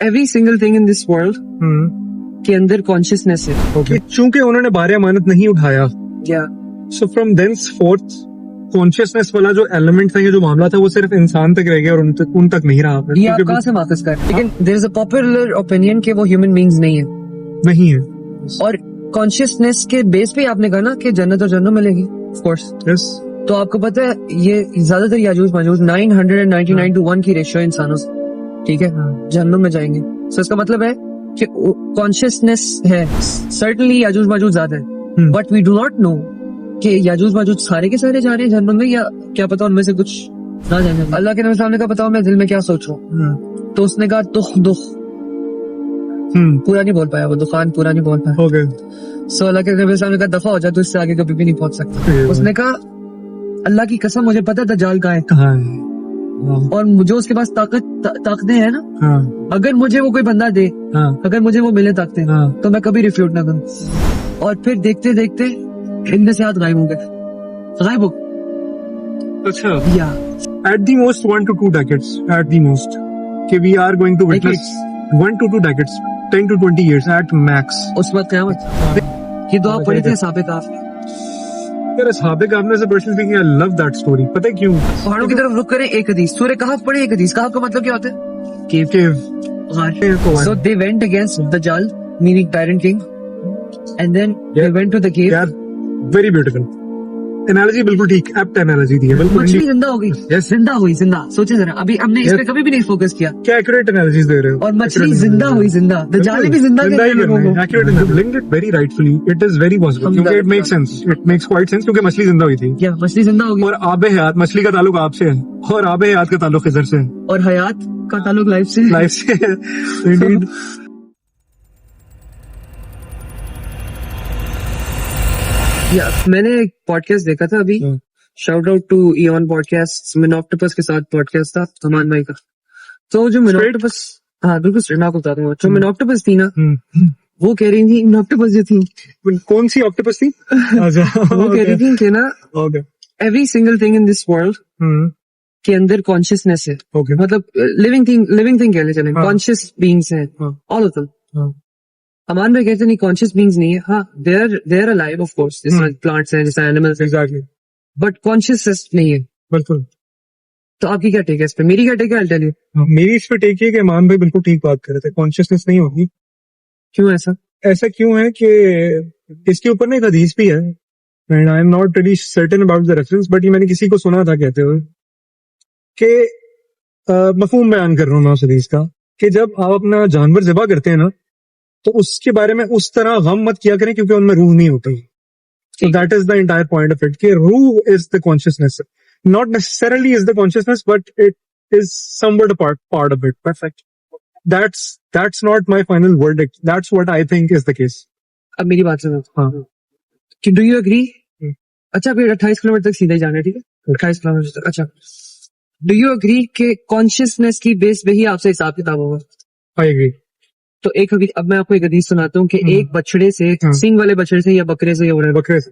every single thing in this world के अंदर consciousness है. Okay. चूंकि उन्होंने बारे अमानत नहीं उठाया, Yeah. so from thenceforth consciousness वाला जो एलिमेंट था, ये जो मामला था, वो सिर्फ इंसान तक रह गया और उन तक नहीं रहा. ये आप कहाँ से वापस कर? लेकिन there is a popular opinion कि वो human beings नहीं है. नहीं है. और consciousness के बेस पे आपने कहा ना कि जन्नत और जन्नत मिलेगी. Of course. Yes. तो आपको पता है ये ज्यादातर याजूज माजूज 999 to 1 की रेशियो इंसानों से, ठीक है, जहन्नुम में जाएंगे. So इसका मतलब है कि कॉन्शियसनेस है. Certainly याजूज माजूज ज्यादा है, but we do not know कि याजूज माजूज सारे के सारे जा रहे हैं जहन्नुम में, या क्या पता उनमें से कुछ ना जाने. अल्लाह के नबी सामने का बताओ मैं दिल में क्या सोच रहा हूँ. तो उसने कहा दुख पूरा नहीं बोल पाया, वो दुकान पूरा नहीं बोल पाया. Okay. सो अल्लाह के नबी सामने कहा दफा हो जा, तो इससे आगे कभी भी नहीं पहुंच सकता. उसने कहा अल्लाह की कसम मुझे पता है दज्जाल कहाँ है, कहाँ है? और मुझे उसके पास ताकतें हैं ना. हाँ. अगर मुझे वो कोई बंदा दे, हाँ. अगर मुझे वो मिले ताकतें, हाँ. तो मैं कभी रिफ्यूट ना करूं. और फिर देखते देखते इनमें से हाथ गायब हो गए. गायब हो. अच्छा. या At the most 1 to 2 decades. At the most. कि we are going to witness 1 to 2 decades, 10 to 20 years at max. उस वक्त क़यामत. ये दुआ पढ़ी थी साहब काफ ने. यार असहाबे काफ में से personally speaking I love that story. पता है क्यों? पहाड़ों की तरफ रुक करें. एक हदीस सूरह कहफ पढ़े. एक हदीस कहफ का मतलब क्या होता है? केव. So they went against Dajjal, meaning Tyrant King, and then they went to the cave. यार वेरी ब्यूटीफुल एनालॉजी, बिल्कुल ठीक, एप्ट एनालॉजी दी है. बिल्कुल मछली जिंदा हो गई. Yes. जिंदा हुई. जिंदा सोचे जरा, अभी हमने इस पे कभी भी नहीं फोकस किया. क्या एक्यूरेट एनालिसिस दे रहे हो. और मछली जिंदा हुई. जिंदा दज्जाल भी जिंदा कर लोगों को. Accurate analysis linked it very rightfully. It is very possible क्योंकि it makes sense. It makes quite sense क्योंकि मछली जिंदा हुई थी. क्या मछली जिंदा होगी? और आबे हयात, मछली का ताल्लुक आपसे है और आबे हयात का ताल्लुक खिज़र से है. और हयात का ताल्लुक लाइफ से. लाइफ से है. Indeed. या मैंने एक पॉडकास्ट देखा था अभी. Shout out to Eon podcast. मिनॉक्टोपस के साथ पॉडकास्ट था तमान भाई का. तो जो मिनॉक्टोपस, हाँ बिल्कुल स्ट्रेट, मैं आपको बताता हूँ. जो मिनॉक्टोपस थी ना, वो कह रही थी मिनॉक्टोपस जो थी, कौन सी ऑक्टोपस थी? वो कह रही थी कि ना okay. Every single thing in this world के अंदर कॉन्शियसनेस है. ओके. मतलब लिविंग थिंग कह ले चले, कॉन्शियस बीइंग्स हैं ऑल ऑफ देम. अमान भाई कहते नहीं कॉन्शियस बीइंग्स नहीं है. हाँ they are alive of course, जैसे प्लांट्स हैं, जैसे एनिमल्स. एग्जैक्टली. बट कॉन्शियसनेस नहीं है. बिल्कुल. तो आपकी क्या टेक है इस पे? मेरी क्या टेक है? I'll tell you. मेरी इस पे टेक है कि इमाम भाई बिल्कुल ठीक बात कर रहे थे. कॉन्शियसनेस नहीं होगी. क्यों ऐसा? ऐसा क्यों है कि इसके ऊपर ना एक हदीस भी है, and I am not really certain about the reference, but ये मैंने किसी को सुना था कहते हुए कि मफहूम बयान कर रहा हूँ मैं उस हदीस का, कि जब आप अपना जानवर ज़िबा करते हैं ना, तो उसके बारे में उस तरह गम मत किया करें क्योंकि उनमें रूह नहीं होती. So that is the entire point of it. कि रूह is the consciousness. Not necessarily is the consciousness, but it is somewhat a part of it. Perfect. That's not my final verdict. That's what I think is the case. अब मेरी बात सुनो. हाँ. कि do you agree? अच्छा फिर 28 kilometre तक सीधा ही जाना है, ठीक है? 28 किलोमीटर तक. अच्छा, डू यू एग्री कि कॉन्शियसनेस की बेस पे ही आपसे हिसाब किताब होगा? I agree. तो अब मैं आपको एक हदीस सुनाता हूँ कि एक बछड़े से, सींग वाले बछड़े से या बकरे से, या बकरे से.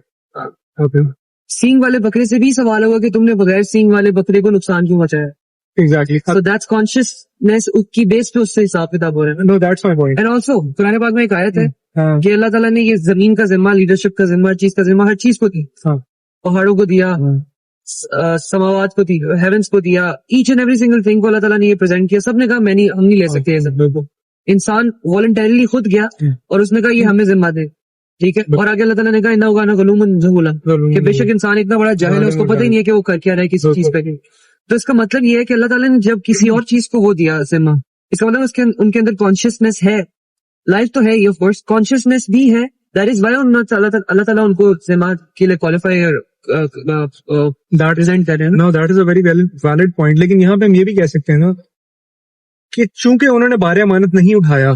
Okay. सींग वाले बकरे से भी सवाल होगा कि तुमने बगैर सींग वाले बकरे को नुकसान क्यों पहुंचाया. Exactly. So that's consciousness की बेस पे उससे हिसाब किताब हो रहा है. No, that's my point. And also Quran पाक में एक आयत है हाँ. कि अल्लाह ताला ने ये जमीन का जिम्मा, लीडरशिप का जिम्मा, चीज का जिम्मा, हर चीज को दी. हाँ. पहाड़ों को दिया, समावात को दी, हेवेंस को दिया. Each and every single thing को अल्लाह ताला ने ये प्रेजेंट किया. सबने कहा हम नहीं ले सकते ये सब. इंसान वॉलंटरीली खुद गया और उसने कहा ये हमें जिम्मा दे, ठीक है. और आगे अल्लाह ताला ने कहा इन्ना उगाना गलूमन जहूला, कि बेशक इंसान इतना बड़ा जाहिल है, उसको पता ही नहीं है कि वो कर क्या रहा है किसी चीज पे. तो इसका मतलब ये है कि अल्लाह ताला ने जब किसी और चीज को वो दिया जिम्मा, इसका मतलब उनके अंदर कॉन्शियसनेस है. लाइफ तो है ही, ऑफ कोर्स कॉन्शियसनेस भी है. दैट इज व्हाई अल्लाह ताला उनको जिम्मा के लिए क्वालिफाई प्रेजेंट कर रहे हैं. No, that is a very valid point. लेकिन यहाँ पे हम ये भी कह सकते हैं ना कि चूंकि उन्होंने बारे अमानत नहीं उठाया,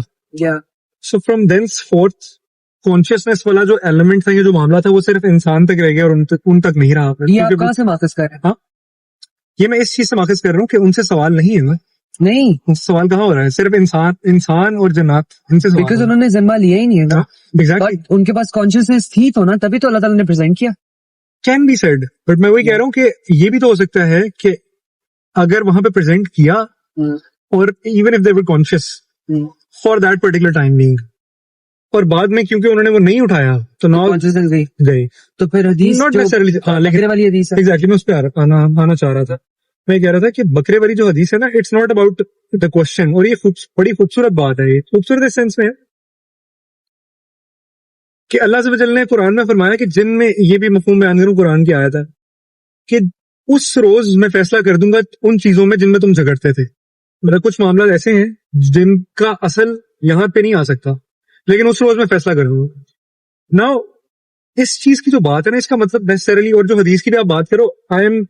सो फ्रॉम thenceforth कॉन्शियसनेस वाला जो एलिमेंट था, ये जो मामला था, वो सिर्फ इंसान तक रह गया और उन तक नहीं रहा. ये आप कहाँ से वापस कर रहे हैं? हाँ, ये मैं इस चीज से वाकिफ कर रहा हूँ कि उनसे सवाल नहीं है ना. नहीं, उनसे सवाल कहाँ हो रहा है? सिर्फ इंसान और जन्नत, इनसे सवाल. बिकॉज उन्होंने जिम्मा लिया ही नहीं है ना. एग्जैक्टली. उनके पास कॉन्शियसनेस थी तो ना, तभी तो अल्लाह ताला ने प्रेजेंट किया. कैन बी सेड, बट मैं वही कह रहा हूँ कि ये भी तो हो सकता है कि अगर वहां पे प्रेजेंट किया और even if they were conscious, for that particular time being, और बाद में क्योंकि उन्होंने वो नहीं उठाया तो नाउ कॉन्शियसनेस गई। गई। तो फिर हदीस नॉट जो नेसेसरली, लेकिन बकरे वाली हदीस है, एग्जैक्टली मैं उस पर आना चाह रहा था। मैं कह रहा था कि बकरे वाली जो हदीस है ना, it's not about the question, और ये बड़ी खूबसूरत बात है। ये खूबसूरत इस सेंस में है कि अल्लाह से वजल ने कुरान में फरमाया कि जिन में, ये भी मफहूम बयान करूं कुरान की आयत है कि उस रोज मैं फैसला कर दूंगा उन चीजों में जिनमें तुम झगड़ते थे। मतलब कुछ मामला ऐसे हैं जिनका असल यहाँ पे नहीं आ सकता, लेकिन उस रोज मैं फैसला कर दूंगा। नाउ इस चीज की जो बात है ना, इसका मतलब नेसेसरली, और जो हदीस की भी आप बात करो, I am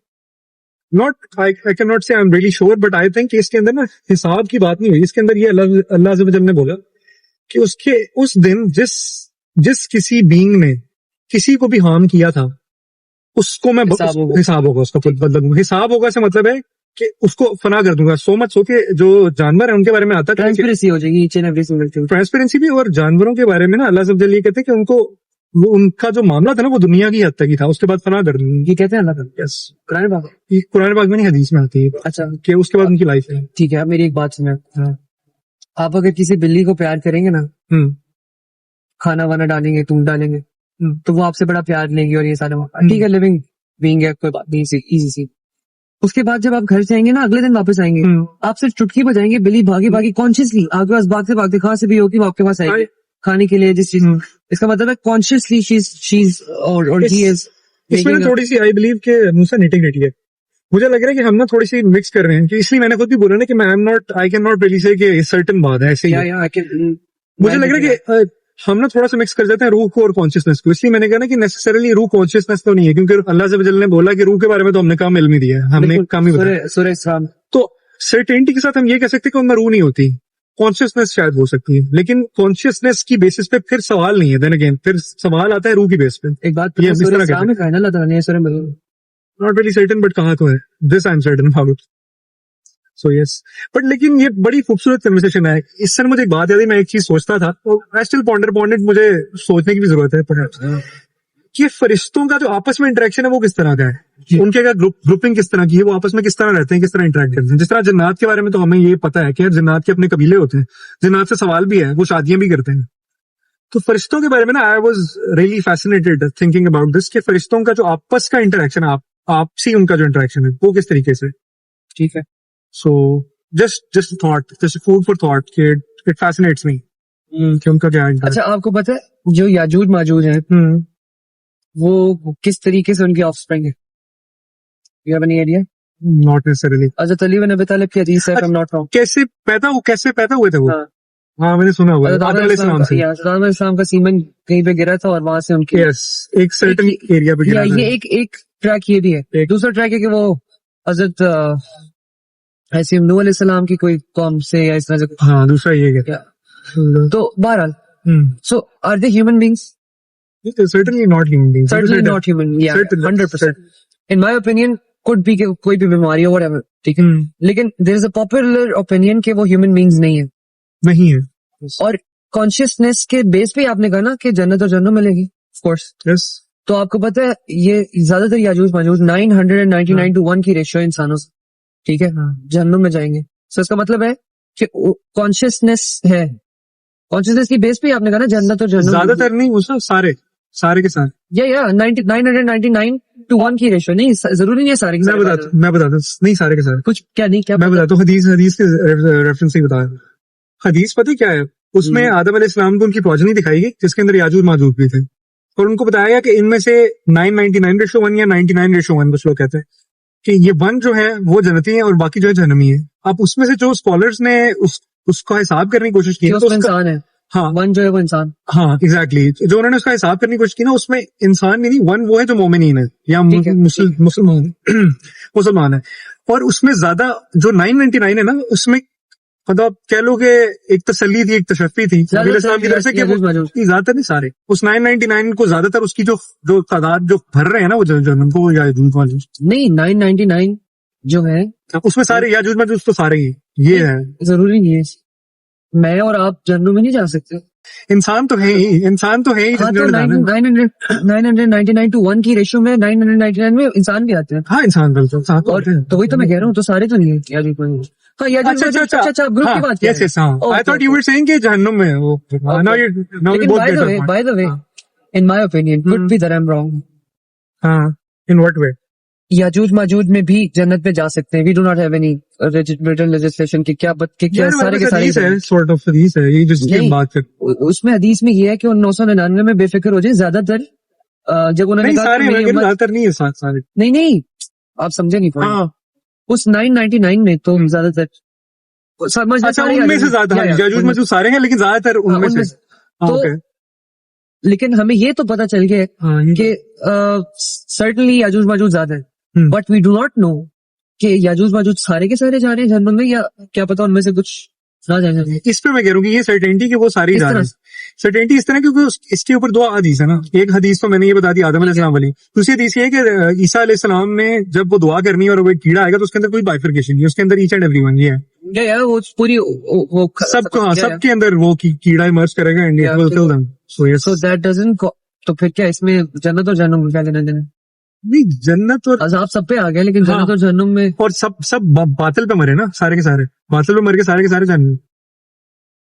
not, I can not say I am really sure, but I think इसके अंदर ना हिसाब की बात नहीं हुई। इसके अंदर ये अल्लाह से वजल ने बोला कि उसके उस दिन जिस किसी बीइंग ने किसी को भी हार्म किया था उसको मैं हिसाब होगा उसका, मतलब हिसाब होगा से मतलब है कि उसको फना कर दूंगा। सो मच हो कि जो जानवर है उनके बारे में आता है ट्रांसपेरेंसी हो जाएगी each and every single thing, transparency भी। और जानवरों के बारे में ना अल्लाह सब ये कहते हैं कि उनको उनका जो मामला था ना वो दुनिया की हद तक ही था, उसके बाद फना कर दूंगी। ये कहते हैं अल्लाह ताला यस, कुरान पाक। ये कुरान पाक में नहीं हदीस में आती है। अच्छा, कि उसके बाद उनकी लाइफ है। ठीक है। अब मेरी एक बात सुनो, आप अगर किसी बिल्ली को प्यार करेंगे ना, खाना वाना डालेंगे, दूध डालेंगे, तो वो आपसे बड़ा प्यार लेंगी और ये सारा, ठीक है, लिविंग बीइंग है, कोई बात नहीं, इजी सी। उसके बाद जब आप घर जाएंगे ना, अगले दिन वापस आएंगे, आप सिर्फ चुटकी बजाएंगे, बिल्ली भागी भागी कॉन्शियसली आपके पास भागते भागते कहाँ से भी होगी वो आपके पास आएगी खाने के लिए, जिस चीज। इसका मतलब है कॉन्शियसली शी और ही इज। इसमें थोड़ी सी आई बिलीव के मुझसे निटिंग है। मुझे लग रहा है कि हम ना थोड़ी सी मिक्स कर रहे हैं, कि इसलिए मैंने खुद भी बोला ना कि आई कैन नॉट रियली से कि सर्टेन बात है ऐसे ही। मुझे लग रहा है कि हम ना थोड़ा सा मिक्स कर देते हैं रूह को और कॉन्शियसनेस को। इसलिए मैंने कहा ना कि नेसेसरली रूह कॉन्शियसनेस तो नहीं है, क्योंकि अल्लाह से वजल ने बोला कि रूह के बारे में तो हमने काम इल्म ही दिया है, हमने काम ही बताया। तो सर्टेनिटी के साथ हम ये कह सकते हैं कि उनमें रूह नहीं होती, कॉन्शियसनेस शायद हो सकती है, लेकिन कॉन्शियसनेस की बेसिस पे फिर सवाल नहीं है। देन अगेन फिर सवाल आता है रूह की बेस पे। एक बात नॉट वेरी सर्टेन, बट कहाँ तो है, this I am certain about. So yes, but लेकिन ये बड़ी खूबसूरत कन्वर्सेशन है। इस सर मुझे एक बात याद है, मैं एक चीज सोचता था, तो आई स्टिल पॉन्डर इट, मुझे सोचने की भी जरूरत है परहैप्स, कि फरिश्तों का जो आपस में इंटरेक्शन है वो किस तरह का है, उनके का ग्रुपिंग किस तरह की है, वो आपस में किस तरह रहते हैं, किस तरह इंटरेक्ट करते हैं। जिस तरह जन्नात के बारे में तो हमें ये पता है कि जन्नात के अपने कबीले होते हैं, जन्नात से सवाल भी है, वो शादियां भी करते हैं। तो फरिश्तों के बारे में ना I was really fascinated thinking about this, कि फरिश्तों का जो आपस का इंटरेक्शन है, आपसी उनका जो इंटरेक्शन है वो किस तरीके से, ठीक है। So just thought, just food for thought, it fascinates me कि उनका क्या है। अच्छा, आपको पता है जो याजूज माजूज है वो किस तरीके से उनकी ऑफस्प्रिंग है? You have any idea? Not necessarily. हज़रत अली बिन अबी तालिब की हदीस है, if I'm not wrong। कैसे पैदा हुए थे वो? हाँ, मैंने सुना हुआ है। आदम अलैहिस्सलाम से। आदम अलैहिस्सलाम का सीमन कहीं पे गिरा था और वहां से उनके एक सर्टेन एरिया पे गिरा था। ये एक ट्रैक ये भी है। दूसरा ट्रैक है कि वो हज़रत ऐसे नूह अलैहिस्सलाम की कोई कौम से या इस तरह से। हाँ, दूसरा ये क्या? तो बहरहाल, so are they human beings? Certainly not human beings. Certainly not human. Yeah, 100%. In my opinion, could be कोई भी बीमारी हो whatever, ठीक है। लेकिन there is a popular opinion कि वो human beings नहीं है। नहीं है। और consciousness के बेस पे आपने कहा ना कि जन्नत और जन्नत मिलेगी, of course. Yes. तो आपको पता है ये ज्यादातर याजूज माजूज 999 to 1 की रेशियो इंसानों से, ठीक है, जन्नत में जाएंगे। So इसका मतलब है कि कॉन्शियसनेस है, कॉन्शियसनेस की बेस पे आपने कहा ना जन्नत और जन्नत। ज्यादातर नहीं, उसमें सारे के सारे। या 999 to 1 की रेशियो, नहीं जरूरी नहीं है सारे के सारे। मैं बताता नहीं, सारे के सारे कुछ क्या नहीं, क्या मैं बताता हूँ। हदीस के रेफरेंस से बताया। हदीस पता क्या है, उसमें आदम अलैहिस्सलाम को उनकी प्रोजेनी दिखाई गई जिसके अंदर याजूज माजूज भी थे, और उनको बताया गया कि इनमें से 999:1 या 99:1 कुछ लोग कहते हैं कि ये 1 जो है वो जन्नती है और बाकी जो है जहन्नमी है। अब उसमें से जो स्कॉलर्स ने उसका हिसाब करने की कोशिश की तो इंसान है। हाँ, 1 जो है वो इंसान। हाँ, एग्जैक्टली। जो उन्होंने उसका हिसाब करने की कोशिश की ना, उसमें इंसान नहीं, 1 वो है जो मोमिनीन है या मुसलमान है। और उसमें ज्यादा जो 999 है ना, उसमें मतलब कह लो कि एक तसल्ली थी, एक तशफ़ी थी नबी इस्लाम की तरफ से कि ज्यादातर नहीं सारे, उस 999 को ज्यादातर उसकी जो तादाद जो भर रहे हैं ना वो जन्नत को या नहीं, 999 जो है उसमें सारे याजूज माजूज तो सारे ही ये है। जरूरी नहीं है मैं और आप जन्नत में नहीं जा सकते। इंसान तो है ही। हाँ, तो 999 to 1 की रेशियो में 999 में इंसान भी आते हैं। हाँ, इंसान बिल्कुल। और तो वही तो मैं कह रहा हूँ, तो सारे तो नहीं है याजूज माजूज। हाँ याजूज माजूज, अच्छा ग्रुप की बात yes yes हाँ I thought you were saying कि जहन्नुम में है वो now we both get that by the way in my opinion could be that I'm wrong, हाँ in what way Yajuj Majuj में भी जन्नत में जा सकते हैं. We do not have any written legislation कि क्या सारे के सारे है sort of हदीस है ये जिसकी नहीं, बात कर उसमें हदीस में ये है कि उन 999 में बेफिक्र हो जाए. ज्यादातर जब उन्होंने नहीं कहा सारे कि मेरी लेकिन उम्मत- ज्यादातर नहीं है सारे नहीं आप समझे नहीं point. हाँ उस 999 में तो ज्यादातर समझ अच्छा उनमें से ज्यादा याजूज माजूज सारे हैं लेकिन ज्यादातर उनमें से तो okay लेकिन हमें ये तो पता चल गया हाँ ये कि सर्टनली याजूज माजूज ज्यादा है, but we do not know कि याजूज माजूज सारे के सारे जा रहे हैं जन्नत में, या क्या पता उनमें से कुछ ना जाए. इस पे मैं कह रहा हूँ कि ये सर्टेनिटी कि वो सारी इस जा तरह रही है सर्टेनिटी इस तरह क्योंकि इसके ऊपर दो हदीस है ना. एक हदीस तो मैंने ये बता दी आदम अलैहिस्सलाम वाली. दूसरी हदीस ये है कि ईसा अलैहिस्सलाम में जब वो दुआ करनी है और वो एक कीड़ा आएगा तो उसके अंदर कोई बाइफरकेशन नहीं है, उसके अंदर ईच एंड एवरीवन ये है या वो पूरी वो सबको हाँ सबके अंदर वो कीड़ा इमर्ज करेगा and it will kill them. So yes so that doesn't. तो फिर क्या इसमें जन्नत और जहन्नुम क्या लेना देना? नहीं जन्नत और अज़ाब सब पे आ गया लेकिन जन्नत और जहन्नुम में और सब बातिल पे मरे ना सारे के सारे बातिल पे मर के सारे जाने.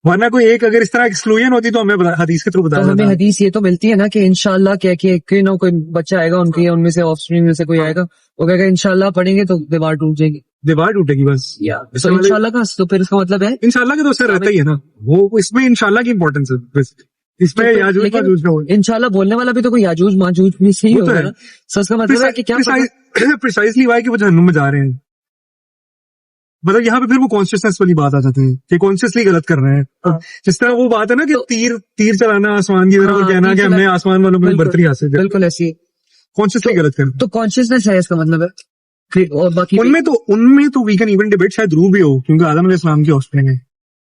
वरना कोई एक अगर इस तरह एक्सक्लूजन होती तो हमें हदीस के थ्रू तो बताया हमें जाता. हदीस ये तो मिलती है ना कि इंशाल्लाह क्या कि कोई ना कोई बच्चा आएगा उनके उनमें से ऑफस्प्रिंग में से कोई आएगा, वो कहेगा इंशाल्लाह पढ़ेंगे तो दीवार टूट जाएगी. दीवार टूटेगी बस. तो इंशाल्लाह का तो फिर इसका मतलब है इंशाल्लाह के तो उससे रहता ही है ना वो. इसमें इंशाल्लाह की इंपॉर्टेंस है बस. इसमें याजूज लेकिन माजूज का वो इंशाल्लाह बोलने वाला भी तो कोई याजूज माजूज में से ही वो तो होगा है. ना. सो इसका मतलब है कि क्या पता- प्रिसाइसली वाई कि वो जहन्नुम में जा रहे हैं. मतलब यहाँ पे फिर वो कॉन्शियसनेस वाली बात आ जाती है कि कॉन्शियसली गलत कर रहे हैं. हाँ. जिस तरह वो बात है ना कि तीर चलाना आसमान की तरफ और हाँ, कहना तीर कि हमने चला- आसमान वालों में बिल्कुल, बर्तरी हासिल की. बिल्कुल ऐसी है. कॉन्शियसली गलत कर. तो कॉन्शियसनेस है इसका मतलब है. और बाकी उनमें तो वी कैन इवन डिबेट शायद रूह भी हो क्योंकि आदम अलैहिस्सलाम की ऑफस्प्रिंग है.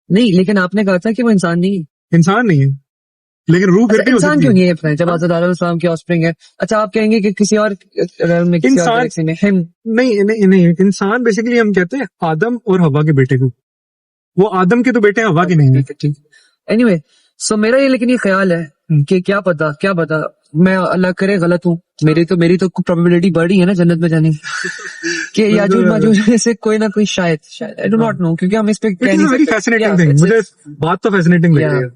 नहीं, लेकिन आपने कहा था कि वो इंसान नहीं है. इंसान नहीं है लेकिन रूह फिर अच्छा, भी हो इंसान सकती क्यों है. नहीं है फिर जब हज़रत आदम अलैहिस्सलाम की ऑफस्प्रिंग है? अच्छा आप कहेंगे कि किसी और realm में, किसी और इंसान- गैलेक्सी में हिम. नहीं इंसान बेसिकली हम कहते हैं आदम और हवा के बेटे को. वो आदम के तो बेटे हवा के नहीं है. एनीवे सो मेरा ये लेकिन ये ख्याल है कि क्या पता मैं अल्लाह करे गलत हूँ. मेरी तो प्रोबेबिलिटी बढ़ रही है ना जन्नत में जाने की कि याजूज माजूज में से कोई ना कोई शायद आई डू नॉट नो क्योंकि हम इस पे कह इट इज नहीं वेरी सकते. Fascinating Yeah, thing. it's- मुझे बात तो फैसिनेटिंग लग रही है.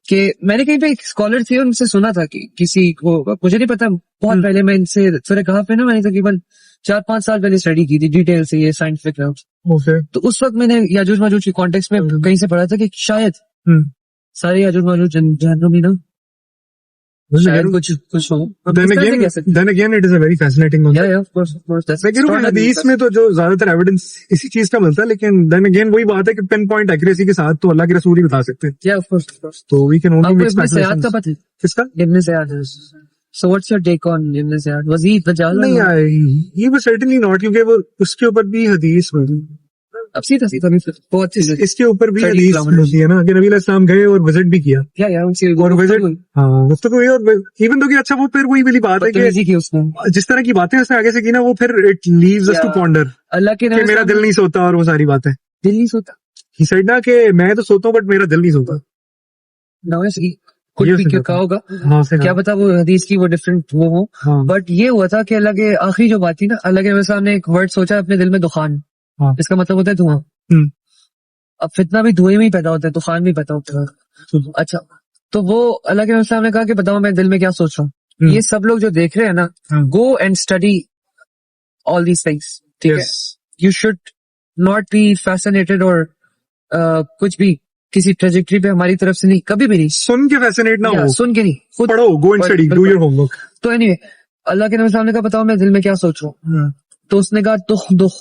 कि मैंने कहीं पे एक स्कॉलर थे उनसे सुना था कि किसी को, मुझे नहीं पता, बहुत पहले मैं इनसे सूरह कहफ पे ना मैंने तकरीबन 4-5 साल पहले स्टडी की थी डिटेल से ये साइंटिफिक ग्राउंड्स. ओके तो उस वक्त मैंने याजूज माजूज के कॉन्टेक्स्ट में कहीं से पढ़ा था कि शायद सारे याजूज माजूज जहन्नुमी ना शायद कुछ हो. then again it is a very fascinating one. Yeah, of course, that's मैं कह रहा हूँ हदीस में तो जो ज्यादातर एविडेंस इसी चीज का मिलता है लेकिन then again वही बात है कि पिन पॉइंट एक्यूरेसी के साथ तो अल्लाह के रसूल ही बता सकते हैं. Yeah, of course. तो we can only आपको make इब्न सयाद का speculations. पता है? किसका? इब्न सयाद. So what's your take on Ibn Sa'ad? Was he दज्जाल? नहीं ये was certainly not क्योंकि वो उसके ऊपर भी हदीस अब सीधा भी बहुत चीज इसके ऊपर भी 30 हदीस किलोमीटर। होती है ना कि नबी अलैहिस्सलाम गए और विजिट भी किया या उनसे और विजिट हाँ गुफ्तगू हुई और इवन तो कि अच्छा वो फिर वही वाली बात है कि बदतमीजी की उसने. जिस तरह की बातें उसने आगे से की ना वो फिर it leaves us to Yeah. Ponder अल्लाह के कि नबी मेरा दिल नहीं सोता और वो सारी बातें. दिल नहीं सोता. ही सेड ना कि मैं तो सोता हूँ बट मेरा दिल नहीं सोता. कुछ ये भी उसने क्यों कहा होगा, हाँ फिर क्या पता वो हदीस की वो डिफरेंट वो हो. हाँ बट ये हुआ था कि अल्लाह के आखिरी जो बात थी ना, अल्लाह के नबी साहब ने एक वर्ड सोचा अपने दिल में दुखान. हाँ. इसका मतलब होता है धुआं. हम्म. अब फितना भी धुएं में ही पैदा होता है, तूफान भी पैदा होता है. अच्छा तो वो अल्लाह के नबी साहब ने कहा कि बताओ मैं दिल में क्या सोच रहा हूँ. ये सब लोग जो देख रहे हैं ना, हाँ. Go and study all these things. ठीक है, Yes. You should not be fascinated और कुछ भी किसी ट्रेजेक्टरी पे हमारी तरफ से नहीं, कभी भी नहीं. सुन के फैसिनेट ना या, हो, सुन के नहीं, खुद. पढ़ो, गो एंड स्टडी, डू बिल्कुल. Your homework. तो एनीवे अल्लाह के नबी साहब ने कहा बताओ मैं दिल में क्या सोच रहा हूँ. तो उसने कहा दुख.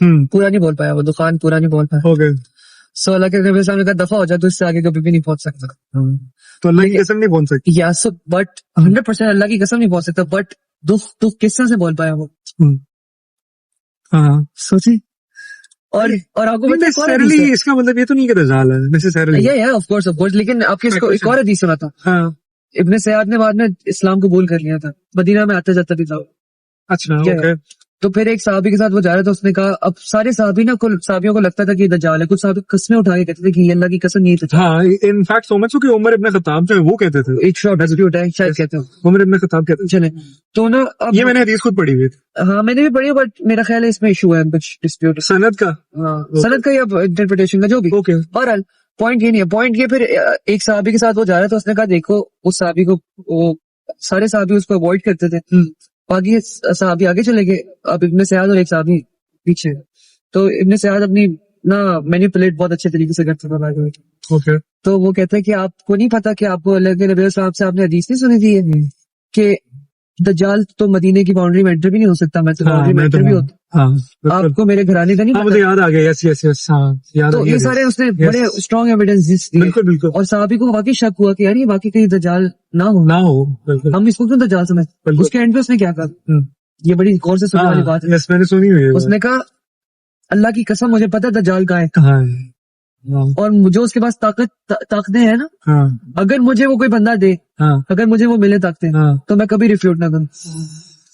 पूरा नहीं बोल पाया वो, दुकान पूरा नहीं बोल पाया. ओके. सो अल्लाह के नबी साहब ने कहा दफा हो जा, तो इससे आगे कभी भी नहीं पहुंच सकता. तो अल्लाह की कसम नहीं बोल सकती. या सो बट 100% अल्लाह की कसम नहीं पहुंच सकता. बट दुख किस तरह से बोल पाया वो, हाँ सोची. और आपको पता है कौन हदीस नेसेसरली है? इसका मतलब ये तो नहीं कि दज्जाल है नेसेसरली. या ऑफ कोर्स लेकिन आपके इसको एक और हदीस सुना था. हाँ इब्न सयाद ने बाद में इस्लाम कबूल कर लिया था, मदीना में आते जाता भी था. अच्छा Yeah. ओके. تو پھر ایک صحابی کے ساتھ وہ جا رہا تھا, اس نے کہا, اب سارے صحابی نا صحابیوں کو لگتا تھا کہ یہ دجال ہے, کچھ صحابی قسمیں اٹھا کے کہتے تھے کہ یہ اللہ کی قسم یہ دجال. ہاں انفیکٹ سو مچ کہ عمر ابن خطاب جو ہے وہ کہتے تھے, ایک شارٹ ڈسپیوٹ ہے شاید کہتے ہیں عمر ابن خطاب کہتے چلے تو نا اب تھے. یہ میں نے حدیث خود پڑھی ہوئی تھی. ہاں میں نے بھی پڑھی, بٹ میرا خیال ہے اس میں ایشو ہے کچھ ڈسپیوٹ, سند کا. ہاں سند کا یا انٹرپریٹیشن کا جو بھی. اوکے. بہرحال پوائنٹ یہ نہیں ہے, پوائنٹ یہ پھر ایک صحابی کے ساتھ وہ جا رہا تھا, اس نے کہا دیکھو اس صحابی کو, وہ سارے صحابی اس کو اوائڈ کرتے تھے, باقی صحابی آگے چلے گئے, اب ابن سیاد اور ایک صحابی پیچھے. تو ابن سیاد اپنی نا مینیپولیٹ بہت اچھے طریقے سے کرتے تھے. اوکے. تو وہ کہتے ہیں کہ آپ کو نہیں پتا کہ آپ کو اللہ کے نبی صاحب سے آپ نے حدیث نہیں سنی تھی ہے کہ دجال تو مدینے کی باؤنڈری میں انٹر بھی نہیں ہو سکتا, میں تو باؤنڈری میں انٹر بھی ہوتا, ہاں آپ کو میرے گھرانے کا نہیں مجھے پتا. یاد آ گیا. یس یس یس. ہاں یاد آ تو گیا. یہ سارے اس نے بڑے اسٹرانگ ایویڈنس دیے, بالکل بالکل. اور صحابی کو واقعی شک ہوا کہ یار یہ واقعی کہیں دجال نہ ہو, نہ ہو. بالکل. ہم اس کو کیوں دجال سمجھتے. اس کے اینڈ پہ اس نے کیا کہا, یہ بڑی غور سے سننے والی بات ہے. یس میں نے سنی ہوئی ہے. اس نے کہا اللہ کی قسم مجھے پتا دجال کہاں ہے, کہاں ہے, اور جو اس کے پاس طاقتیں ہیں نا, ہاں اگر مجھے وہ کوئی بندہ دے, ہاں اگر مجھے وہ ملے طاقتیں, ہاں. تو میں کبھی ریفیوٹ نہ کروں.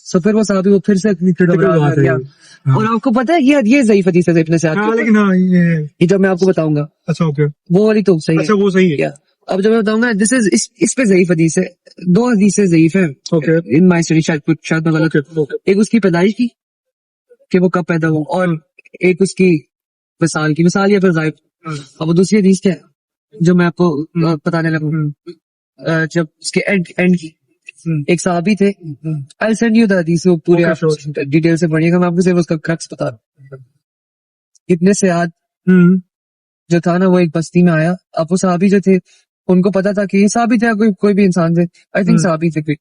سو پھر وہ صحابی وہ پھر سے بات ہے. اور آپ کو پتا ہے یہ ضعیف حدیث ہے ابن سیاد ہاں کی, لیکن ہاں یہ جب میں آپ کو بتاؤں گا اچھا اوکے. وہ والی تو صحیح اچھا وہ صحیح ہے. ہے. اب جب میں بتاؤں گا دس از اس پہ ضعیف حدیث ہے, دو حدیثیں ضعیف ہیں اوکے. ان مائی اسٹڈی, شاید میں غلط. ایک اس کی پیدائش کی کہ وہ کب پیدا ہو, اور ایک اس کی وصال کی, مثال یا پھر غائب. اب وہ دوسری حدیث کیا ہے جو میں آپ کو بتانے لگوں, جب اس کے اینڈ کی ایک صحابی تھے, I'll send you the حدیث, وہ پورے آپ ڈیٹیل سے پڑھیے گا, میں آپ کو صرف اس کا کٹس بتا رہا ہوں. ابن سیاد جو تھا نا وہ ایک بستی میں آیا. اب وہ صحابی جو تھے ان کو پتا تھا کہ یہ صحابی تھے, کوئی بھی انسان تھے, آئی تھنک صحابی تھے,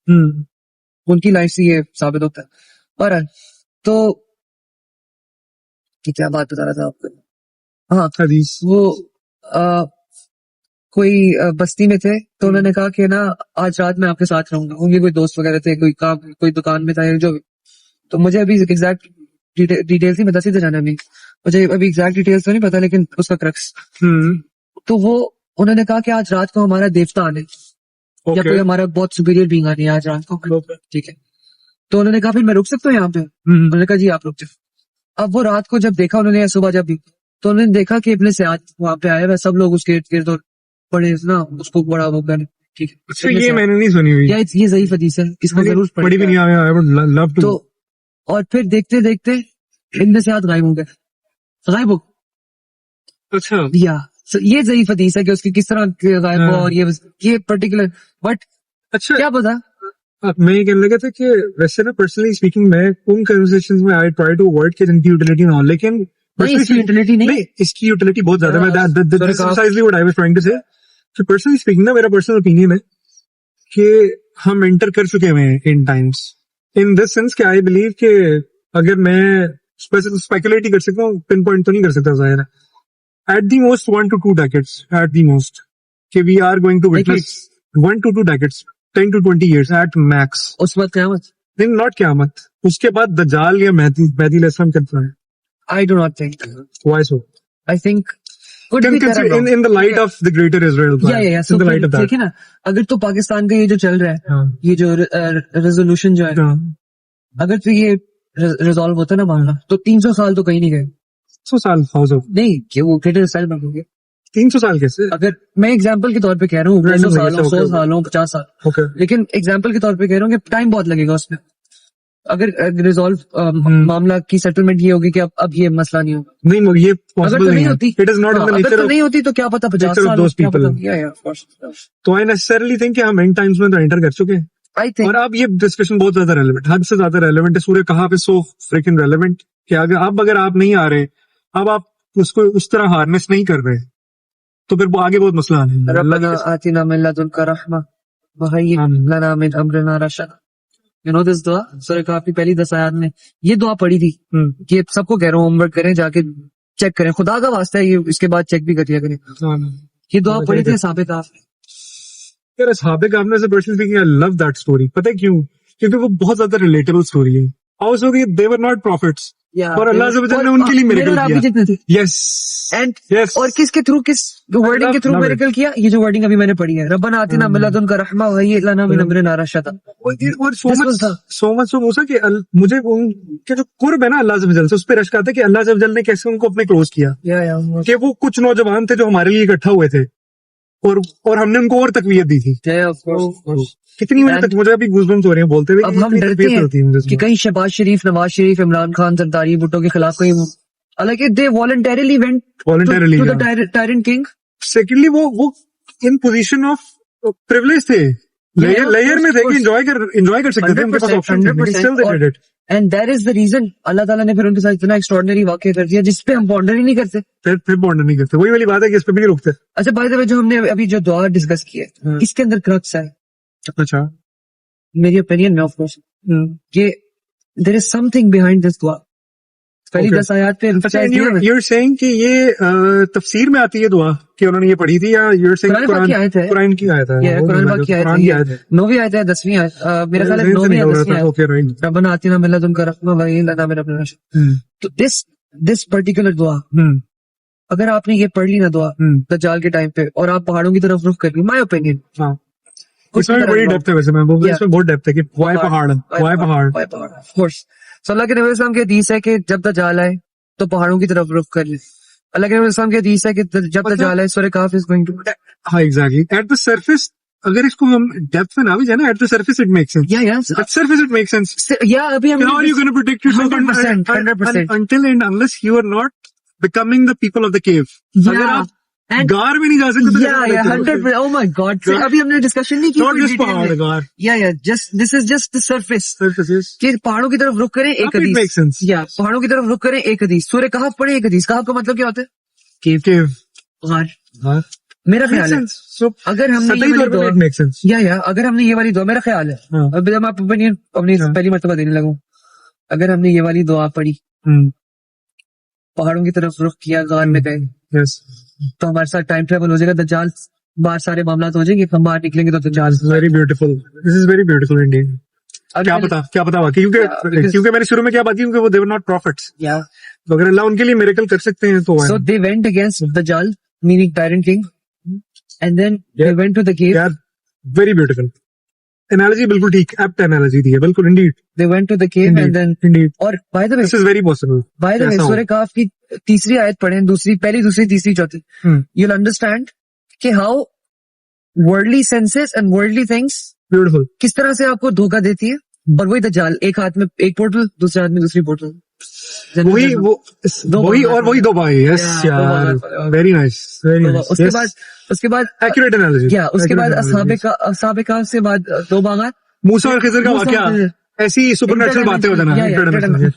ان کی لائف سے یہ ثابت ہوتا ہے. بہرحال تو کیا بات بتا رہا تھا آپ کو, ہاں حدیث. وہ کوئی بستی میں تھے, تو انہوں نے کہا کہ نا آج رات میں آپ کے ساتھ رہوں گا. ان کے کوئی دوست وغیرہ تھے, کوئی دکان میں تھا جو بھی. تو مجھے ابھی ایگزیکٹ ڈیٹیلس نہیں پتا, سیدھے جانا ابھی مجھے ابھی ایگزیکٹ ڈیٹیلس تو نہیں پتا, لیکن اس کا کرکس. تو وہ انہوں نے کہا کہ آج رات کو ہمارا دیوتا آنے, یا کوئی ہمارا بہت سپیریئر بینگ آنے آج رات کو, ٹھیک ہے. تو انہوں نے کہا پھر میں رک سکتا ہوں یہاں پہ, انہوں نے کہا جی آپ رک جائیں. اب وہ رات کو جب دیکھا انہوں نے, صبح جب بھی, تو انہوں نے دیکھا کہ ابن سیاد وہاں پہ آئے ہوئے, سب لوگ اس کے ارد گرد پڑے نا, اس کو بڑا وہ کرنے, ٹھیک ہے. یہ میں نے نہیں سنی ہوئی, یہ ضعیف حدیث ہے, اس کو ضرور پڑھی بھی نہیں. I would love to. تو اور پھر دیکھتے دیکھتے ابن سیاد غائب ہو گئے, غائب ہو. اچھا یا یہ ضعیف حدیث ہے کہ اس کی کس طرح غائب ہوا, اور یہ پرٹیکولر, بٹ اچھا کیا پتا. میں یہ کہنے لگا تھا کہ ویسے نا پرسنلی اسپیکنگ میں ان کنورسیشنز میں آئی ٹرائی ٹو اوائڈ کہ جن کی یوٹیلیٹی نہ ہو, لیکن اس کی یوٹیلیٹی نہیں, اس کی یوٹیلیٹی بہت زیادہ ہے. پرسنلی اسپیکنگ نا میرا پرسنل اوپینین ہے کہ ہم انٹر کر چکے ہیں in times, in this sense کہ آئی بلیو کہ اگر میں اسپیکولیٹ ہی کر سکتا ہوں, پن پوائنٹ تو نہیں کر سکتا ظاہر ہے, at the most 1 to 2 decades at the most, کہ we are going to witness 1 to 2 decades 10 to 20 years at max. اس وقت قیامت نہیں, not قیامت, اس کے بعد دجال یا مہدی علیہ السلام کرتا ہے. I do not think. Why so? I think could be that I'm wrong. In the light of the greater Israel plan. Yeah. In the light of that. دیکھیں نا, اگر تو پاکستان کا یہ جو چل رہا ہے, یہ جو ریزولوشن جو ہے, اگر تو یہ ریزالو ہوتا نا معاملہ, تو 300 سال تو کہیں نہیں گئے. 100 سال ہاؤس آف نہیں کہ وہ گریٹر اسرائیل بن گئے. 300 سال کیسے؟ اگر میں ایگزامپل کے طور پہ کہہ رہا ہوں 200 سال ہوں, 100 سال ہوں, 50 سال, لیکن ایگزامپل کے طور پہ کہہ رہا ہوں کہ ٹائم بہت لگے گا اس میں. اگر ریزالو معاملہ کی سیٹلمنٹ یہ ہوگی کہ اب یہ مسئلہ نہیں ہوگا. نہیں, یہ اگر پاسبل تو نہیں ہوتی, ہے. It is not in the اگر nature تو of نہیں ہوتی تو کیا پتا 50 nature of سال those کیا people. پتا. تو I necessarily think کہ ہم ان ٹائمز میں تو انٹر کر چکے ہیں. I think اور اب یہ ڈسکشن بہت زیادہ ریلیونٹ, حد سے زیادہ ریلیونٹ ہے. سورہ کہف پہ سو فریکن ریلیونٹ کہ اگر آپ نہیں آ رہے, اب آپ اس کو اس طرح ہارنس نہیں کر رہے, تو پھر آگے بہت مسئلہ آنے ہے. ربنا آتنا من لدنک رحمہ وہیئ لنا من امرنا رشدا. You know this دعا, سورہ کہف کی پہلی 10 آیات میں یہ دعا پڑھی تھی کہ سب کو کہہ رہا ہوں ہوم ورک کریں, جا کے چیک کریں, خدا کا واسطہ ہے, یہ اس کے بعد چیک بھی کر لیا کریں. یہ دعا پڑھی تھی اصحاب کہف میں. یار اصحاب کہف میں سے personally speaking I love that story. پتہ ہے کیوں؟ کیونکہ وہ بہت زیادہ ریلیٹیبل اسٹوری ہے. اور دے ور ناٹ پروفٹس, اور اللہ عز و جل نے ان کے لیے میریکل کیا. جتنے تھے یس اینڈ یس اور کس کے تھرو کس ورڈنگ کے تھرو Love it. میریکل کیا, یہ جو ورڈنگ ابھی میں نے پڑھی ہے, ربنا آتنا من لدنک رحمہ وہی لنا من امرنا رشدا. اور سو مچ موسیٰ کہ مجھے ان کے جو قرب ہے نا اللہ عز و جل سے, اس پہ رشک آتا ہے کہ اللہ عز و جل نے کیسے ان کو اپنے کلوز کیا, کہ وہ کچھ نوجوان تھے جو ہمارے لیے اکٹھا ہوئے تھے اور ہم نے ان کو اور تقویت دی تھی. کتنی مجھے تک مجھے ابھی گوزبمپس ہو رہے ہیں بولتے ہوئے. اب ہم ڈرتے ہیں کہ کہیں شہباز شریف, نواز شریف, عمران خان, زرداری بھٹو کے خلاف کوئی, حالانکہ they voluntarily went voluntarily. To the tyrant king. Secondly وہ ان پوزیشن آف پریولیج تھے, لیئر میں تھے کہ انجوائے کر سکتے تھے, ان کے پاس آپشن تھے, لیکن still they did it. And that is the reason اللہ تعالیٰ نے پھر ان کے ساتھ اتنا ایکسٹراڈنری واقعہ کر دیا جس پہ ہم بانڈر ہی نہیں کرتے. پھر بانڈ نہیں کرتے. وہی والی بات ہے کہ اس پہ بھی نہیں رکتے. اچھا بائی دا وے, جو ہم نے ابھی جو دعا ڈسکس کی ہے اس کے اندر کرکس ہے, اچھا میری اوپینین میں آف کورس, کہ دیر از سم تھنگ بہائنڈ دس دعا. پہلی 10 آیات پہ you're saying کہ یہ تفسیر میں آتی ہے دعا کہ انہوں نے یہ پڑھی تھی, یا you're saying قرآن کی آیت ہے, قرآن کی آیت ہے, قرآن پاک کی آیت ہے, 9ویں آیت ہے, 10ویں آیت, میرا خیال ہے 9ویں یا 10ویں آیت. Okay, right. ربنا آتنا من لدنک رحمہ وہی لنا من امرنا رشدا. تو دس پرٹیکولر دعا اگر آپ نے یہ پڑھ لی نا دعا دجال کے ٹائم پہ, اور آپ پہاڑوں کی طرف رخ کر لی, مائی اوپینین اس میں بڑی ڈیپتھ ہے, ویسے میں اس میں بہت ڈیپتھ ہے کہ why پہاڑ. Of course. سو اللہ کے نبی السلام کی حدیث ہے کہ جب دجال آئے تو پہاڑوں کی طرف رخ کر لے. اللہ کے نبی السلام کی حدیث ہے کہ جب دجال آئے سورہ کہف از گوئنگ ٹو. ہاں ایگزیکٹلی. ایٹ دا سرفیس اگر اس کو ہم ڈیپتھ میں نہ بھی جائے نا, at the surface it make sense. At surface it make sense. ابھی ہم How are you going to protect yourself 100% until and unless you are not becoming the people of the cave. اگر آپ غار میں نہیں جا سکتے, 100%. Oh my God. ابھی ہم نے ڈسکشن نہیں کی, not just پہاڑ, غار. this is just the surface. Surfaces. کہ پہاڑوں کی طرف رخ کریں ایک It makes sense. حدیث, پہاڑوں کی طرف رخ کریں ایک حدیث, سورہ کہف پڑھیں ایک حدیث. کہف کا مطلب کیا ہوتا ہے؟ Cave. غار. میرا خیال ہے اگر ہم نے یہ والی دعا, اگر ہم نے یہ والی دعا, میرا خیال ہے, ابھی میں اپنی پہلی مرتبہ دینے لگوں, اگر ہم نے یہ والی دعا پڑھی, پہاڑوں کی طرف رخ کیا, غار میں گئے, تو ہمارے ساتھ ٹائم ٹریول ہو جائے گا, دجال باہر سارے معاملات ہو جائیں گے, ہم باہر نکلیں گے تو دجال. Very beautiful. This is very beautiful indeed. کیا پتا واقعی, کیونکہ میں نے شروع میں کیا بات کی, کیونکہ وہ they were not prophets. تو اگر اللہ ان کے لیے میریکل کر سکتے ہیں تو so they went against Dajjal, meaning tyrant king, and then they went to the cave. Very beautiful. Analogy بالکل ٹھیک, apt analogy دی ہے, بالکل indeed. They went to the cave and then indeed. اور by the way this is very possible. By the way, سورہ کہف کی تیسری آیت پڑھیں, پہلی, دوسری, تیسری, چوتھی, you'll understand کہ how worldly senses and worldly things beautiful کس طرح سے آپ کو دھوکہ دیتی ہے. اور وہی دجال, ایک ہاتھ میں ایک پورٹل, دوسرے ہاتھ میں دوسری پورٹل, وہی اور وہی دو بھائی. یس یار, ویری نائس, ویری نائس. اس کے بعد ایکوریٹ انالیسی. اس کے بعد اصحاب کہف سے بعد 2 باغات, موسیٰ اور خضر کا واقعہ, ایسی سپر نیچرل باتیں ہوتا نا.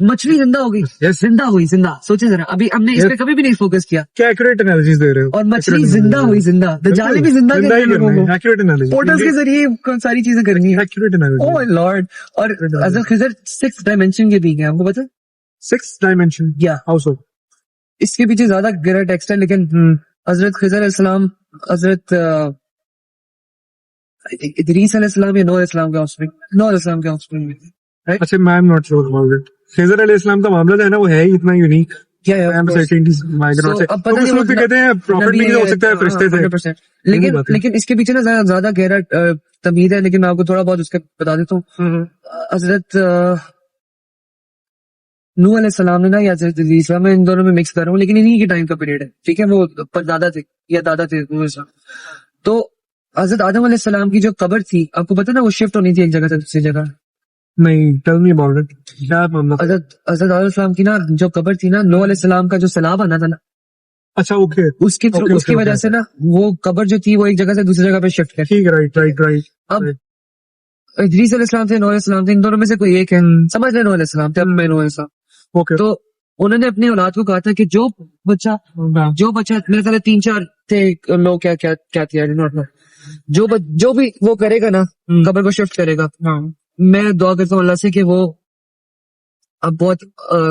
مچھلی زندہ ہو گئی, زندہ ہوئی, زندہ. سوچیں ذرا, ابھی ہم نے اس پہ کبھی بھی نہیں فوکس کیا. کیا ایکوریٹ انالیسیز دے رہے ہو. اور مچھلی زندہ ہوئی, زندہ. دجال بھی زندہ ایکوریٹ انالیسی, پورٹلز کے ذریعے ساری چیزیں کرنی ہے. ایکوریٹ انالیسی. اوہ مائی لارڈ. اور حضرت خضر 6 ڈائمینشن کے بھی ہیں, آپ کو پتا؟ 6 ڈائمینشن. How so. اس کے پیچھے زیادہ گہرا ٹیکسٹ ہے, لیکن حضرت خضر علیہ السلام, حضرت ادریس علیہ السلام یا نوح علیہ السلام کے آف سپرنگ میں. اچھا, میں am not sure about it. خضر علیہ السلام کا معاملہ جو ہے نا, وہ ہے ہی اتنا یونیک. لیکن اس کے پیچھے نا زیادہ گہرا تمہید ہے, لیکن میں آپ کو تھوڑا بہت اس کا بتا دیتا ہوں. حضرت نوح علیہ السلام نے نا, یا حضرت ادریس, میں ان دونوں میں مکس کر رہا ہوں, لیکن انہی کے ٹائم کا پیریڈ ہے, ٹھیک ہے. وہ پردادا تھے یا دادا تھے نوح علیہ السلام. تو حضرت آدم علیہ السلام کی جو قبر تھی, آپ کو پتا نا, وہ شفٹ ہونی تھی ایک جگہ سے دوسری جگہ. نہیں, ٹیل می اباؤٹ اٹ. کیا معاملہ؟ حضرت آدم علیہ السلام کی نا جو قبر تھی نا, نوح علیہ السلام کا جو سیلاب آنا تھا نا, اچھا اوکے, اس کی وجہ سے نا وہ قبر جو تھی وہ ایک جگہ سے دوسری جگہ پہ شفٹ کر. ٹھیک ہے, رائٹ. اب ادریس علیہ السلام تھے, نوح علیہ السلام تھے, ان دونوں میں سے کوئی ایک ہے, سمجھ لیں نوح علیہ السلام تھے, اب میں نوح علیہ السلام. تو انہوں نے اپنی اولاد کو کہا تھا کہ جو بچہ میرے خیال 3-4 تھے لوگ, کیا تھے, جو بھی وہ کرے گا نا, قبر کو شفٹ کرے گا, میں دعا کرتا ہوں اللہ سے کہ وہ اب بہت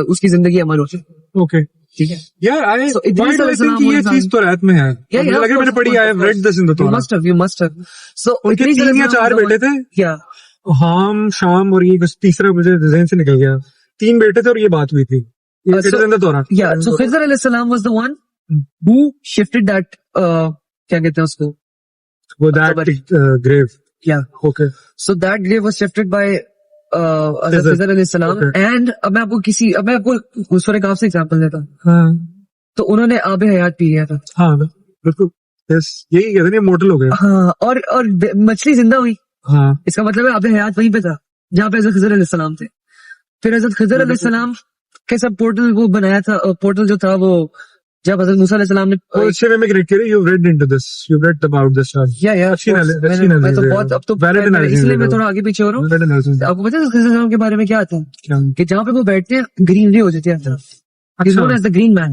اس کی زندگی عمل ہو جائے. اوکے, ٹھیک ہے یار. یہ چیز تو رات میں ہے, میں نے پڑھی, I have read this in the Torah. You must have. So ان کے 3 یا 4 بیٹے تھے, حام, شام, اور یہ تیسرا مجھے ذہن سے نکل گیا. 3 بیٹے تھے اور یہ بات ہوئی تھی. It is in the Torah. Yeah, so Khidr alayhi salam was the one who shifted that, क्या कहते हैं उसको? वो that grave. Yeah. Okay. So that grave was shifted by Hazrat Khidr alayhi salam. Okay. And अब मैं आपको सूरह कहफ से एग्जांपल देता हूँ. हाँ तो उन्होंने आब हयात पी लिया था. हाँ बिल्कुल. Yes, यही कहते हैं मोटल हो गया. हाँ, और मछली जिंदा हुई. हाँ. इसका मतलब है आब हयात वहीं पे था जहाँ पे हजरत खिज़र अलैहि सलाम थे. फिर हजरत खिज़र अलैहि सलाम के सब पोर्टल वो बनाया था, पोर्टल जो था वो जब हजरत मूसा अलैहि सलाम ने Oh, अच्छे में करेक्ट करिए. You've read into this. You've read about this. या अच्छी analysis मैं तो बहुत अब तो Valid analysis इसलिए मैं है. थोड़ा आगे पीछे हो रहा हूँ. Valid analysis. आपको पता है हजरत खिज़र अलैहि सलाम के बारे में क्या आता है क्या? कि जहाँ पे वो बैठते हैं ग्रीनरी हो जाती है हर तरफ. He's known as the green man.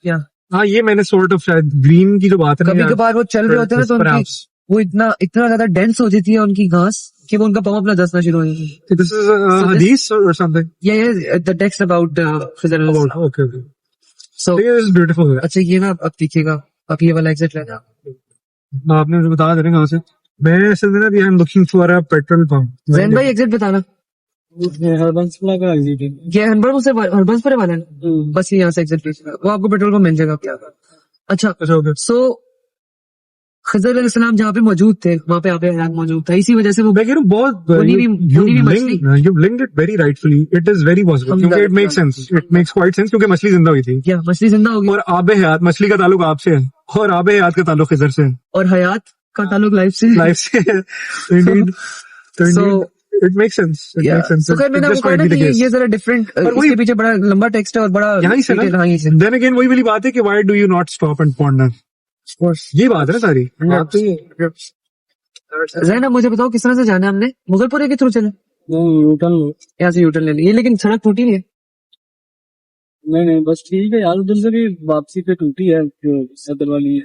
या हाँ ये मैंने sort of शायद green की जो बात है ना कभी यार, कभार वो चल रहे होते हैं ना तो उनकी perhaps. वो इतना ज्यादा डेंस हो जाती है उनकी घास कि वो उनका पाँव अपना दसना शुरू हो जाती है. This is a hadith or something? Yeah, the text about Khidr alayhi salam. About, okay. So This is beautiful. अच्छा ये ना आप देखिएगा, आप ये वाला एग्जिट लेना. आपने मुझे बता दे रहे कहाँ से. मैं असल में ना I am looking for a petrol pump. Jain भाई एग्जिट बताना. हरबंसपुरा का एग्जिट है. ये हरबंसपुर वाला है. बस ये यहाँ से एग्जिट लीजिएगा, वो आपको पेट्रोल पंप मिल जाएगा. अच्छा, अच्छा okay. सो खिज़र अलैहिस्सलाम जहाँ पे मौजूद थे वहाँ पे आप हयात मौजूद था. इसी वजह से वो मैं कह रहा हूँ बहुत भुनी हुई मछली. you linked it very rightfully. It is very possible क्योंकि it makes sense. It makes quite sense क्योंकि मछली जिंदा हुई थी या मछली जिंदा होगी और आबे हयात मछली का ताल्लुक आपसे है और आबे हयात का ताल्लुक खिज़र से है, और हयात का ताल्लुक लाइफ से. लाइफ से है. तो indeed, it makes sense. It makes sense. तो खैर मैंने It आपको just कहा might ना be the कि case. ये जरा डिफरेंट, इसके पीछे बड़ा लंबा टेक्स्ट है और बड़ा यहीं से ना. detail, हाँ, यहीं से. Then again वही वाली बात है कि why do you not stop and ponder? ये बात है ना सारी. बात तो ये. जैन आप मुझे बताओ किस तरह से जाना है हमने? मुगलपुरे के थ्रू चले? नहीं यूटर्न लो. यहाँ से यूटर्न ले लिए, लेकिन सड़क टूटी नहीं है. नहीं बस ठीक है यार, उधर से भी वापसी पे टूटी है जो सदर वाली है.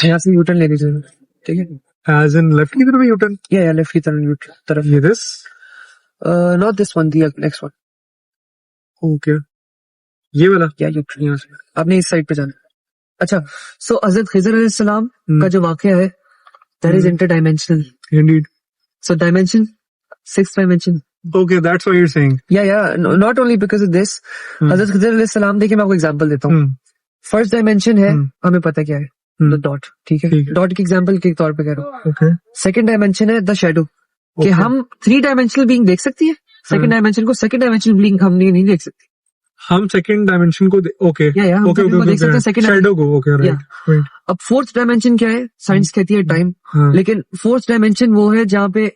यहाँ से यूटर्न ले लीजिए. ठीक है. As in left की तरफ U-turn. या लेफ्ट की तरफ. ये this. Not this one, the next one. Okay. ये वाला. या यूटर्न यहाँ से आपने इस साइड पे जाना. अच्छा, सो हजरत खिज़र अलैहि सलाम का जो वाकया है that is interdimensional. Indeed. So dimension, 6th dimension. Okay, that's what you're saying. Yeah. No, not only because of this. हजरत खिज़र अलैहि सलाम, देखिए मैं आपको एग्जांपल देता हूँ. फर्स्ट डायमेंशन है, हमें पता क्या है, द डॉट. ठीक है. डॉट की एग्जांपल के तौर पे कह रहा हूँ. Okay. सेकंड डायमेंशन है द शेडो, कि हम 3 डायमेंशनल बीइंग देख सकती है. सेकंड डायमेंशन को सेकंड डायमेंशनल बीइंग हम नहीं देख सकते. हम सेकंड डायमेंशन को ओके हम ओके second को देख सकते हैं, second शैडो को. Okay right. अब फोर्थ डायमेंशन क्या है? साइंस कहती है टाइम. हाँ. लेकिन फोर्थ डायमेंशन वो है जहाँ पे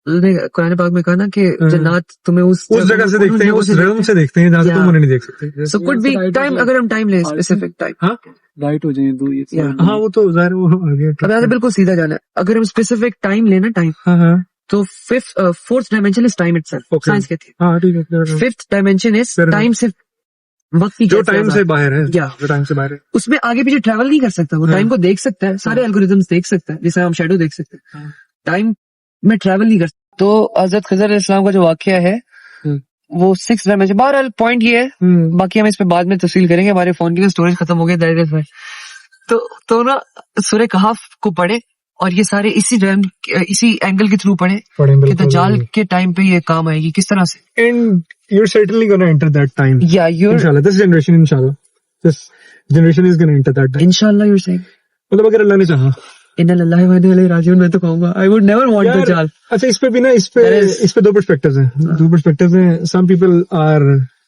कुरान पाक में कहा ना कि जन्नत तुम्हें उस जगह से देखते हैं, उस realm से देखते हैं जहाँ से तुम उन्हें नहीं देख सकते. सो कुड बी टाइम, अगर हम टाइम ले स्पेसिफिक टाइम. हाँ राइट हो जाए दो ये. हाँ वो तो ज़ाहिर वो आ गया. अब यहाँ से बिल्कुल सीधा जाना है. अगर हम स्पेसिफिक टाइम लेना टाइम, हाँ तो fourth dimension is time itself. Okay. Science कहती हाँ ठीक है. है. Fifth dimension is Fair time से वक्त की जो कैसे टाइम आजाद. से बाहर है. Yeah. जो टाइम से बाहर है. उसमें आगे पीछे ट्रैवल नहीं कर सकता. वो टाइम को देख सकता है, सारे एल्गोरिथम्स देख सकता है, जैसे हम शैडो देख सकते हैं. टाइम में ट्रैवल नहीं कर सकता. तो हजरत खिज़र अलैहिस्सलाम का जो वाकया है वो 6 डायमेंशन. बहरहाल पॉइंट ये है, बाकी हम इस पे बाद में तफसील करेंगे. हमारे फोन की स्टोरेज खत्म हो गया, दैट इज व्हाई. तो ना सूरह कहफ को पढ़े और ये सारे इसी एंगल के थ्रू पढ़े कि दज्जाल के टाइम पे ये काम आएगी किस तरह से. And you're certainly gonna enter that time. या you're Inshallah, this generation is gonna enter that time. इंशाल्लाह यूर सेइंग मतलब अगर अल्लाह ने चाहा. इन्ना लिल्लाहि व इन्ना इलैहि राजिऊन. मैं तो कहूंगा आई वुड नेवर वांट यार, दज्जाल. अच्छा इस पे भी ना इस पे 2 पर्सपेक्टिव्स हैं. 2 पर्सपेक्टिव्स हैं. सम पीपल आर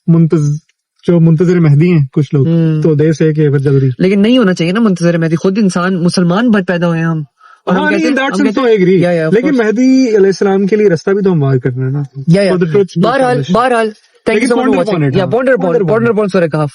मुंतज़िर मेहदी हैं कुछ लोग, तो दे से कि फिर जल्दी. लेकिन नहीं होना चाहिए ना मुंतज़िर मेहदी. खुद इंसान मुसलमान बट पैदा हुए हैं हम. और हम हाँ कहते नहीं, हैं- that हम sense कहते तो हैं- एग्री. Yeah, yeah, of लेकिन course. मेहदी अलैहिस्सलाम के लिए रास्ता भी तो हमवार करना है ना. या For the truth to be बहरहाल established. थैंक यू लेकिन so much ponder for upon watching. it, या हाँ. पॉन्डर Ponder upon अपॉन सूरह कहफ.